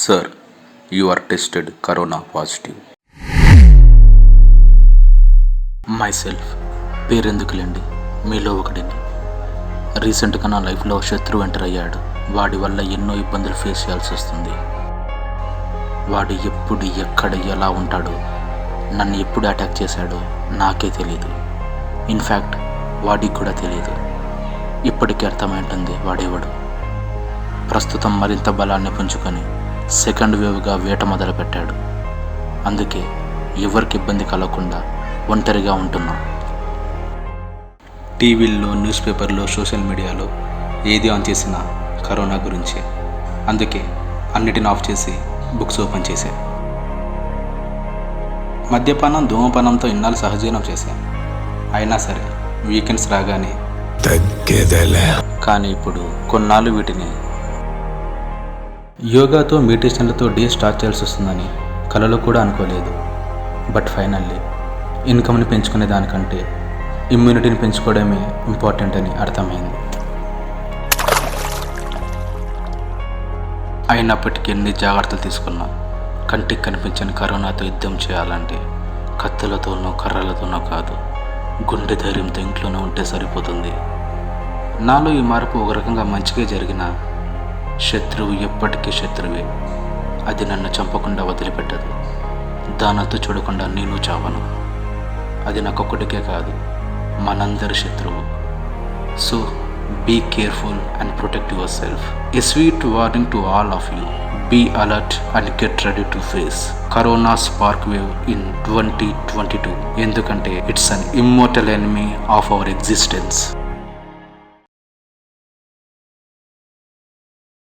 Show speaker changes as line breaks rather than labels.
Sir, you are tested corona positive. Myself పేరెందుకులేండి, మీలో ఒకటిని. రీసెంట్గా నా లైఫ్లో శత్రువు ఎంటర్ అయ్యాడు. వాడి వల్ల ఎన్నో ఇబ్బందులు ఫేస్ చేయాల్సి వస్తుంది. వాడు ఎప్పుడు ఎక్కడ ఎలా ఉంటాడో, నన్ను ఎప్పుడు అటాక్ చేశాడో నాకే తెలియదు. ఇన్ఫ్యాక్ట్ వాడికి కూడా తెలియదు. ఇప్పటికీ అర్థమైంటుంది వాడేవాడు. ప్రస్తుతం మరింత బలాన్ని పుంజుకొని సెకండ్ వేవ్గా వేట మొదలుపెట్టాడు. అందుకే ఎవరికి ఇబ్బంది కలగకుండా ఒంటరిగా ఉంటున్నా. టీవీల్లో, న్యూస్ పేపర్లో, సోషల్ మీడియాలో ఏది ఆన్ చేసినా కరోనా గురించే. అందుకే అన్నిటిని ఆఫ్ చేసి బుక్స్ ఓపెన్ చేశా. మద్యపానం, ధూమపానంతో ఇన్నాళ్ళు సహజీవనం చేశాను. అయినా సరే వీకెండ్స్ రాగానే కానీ ఇప్పుడు కొన్నాళ్ళు వీటిని యోగాతో, మెడిటేషన్లతో డే స్టార్ట్ చేయాల్సి వస్తుందని కలలో కూడా అనుకోలేదు. బట్ ఫైనల్లీ ఇన్కమ్ని పెంచుకునే దానికంటే ఇమ్యూనిటీని పెంచుకోవడమే ఇంపార్టెంట్ అని అర్థమైంది. అయినప్పటికీ ఎన్ని జాగ్రత్తలు తీసుకున్నా కంటికి కనిపించని కరోనాతో యుద్ధం చేయాలంటే కత్తులతోనో కర్రలతోనో కాదు, గుండె ధైర్యంతో ఇంట్లోనే ఉంటే సరిపోతుంది. నాలో ఈ మార్పు ఒక రకంగా మంచిగా జరిగిన శత్రువు ఎప్పటికీ శత్రువే. అది నన్ను చంపకుండా వదిలిపెట్టదు. దానంతో చూడకుండా నేను చావను. అది నాకొక్కడికే కాదు, మనందరి శత్రువు. So be careful and protect yourself. A sweet warning to all of you. Be alert and get ready to face Corona spark wave in 2022. ఎందుకంటే it's an immortal enemy of our existence.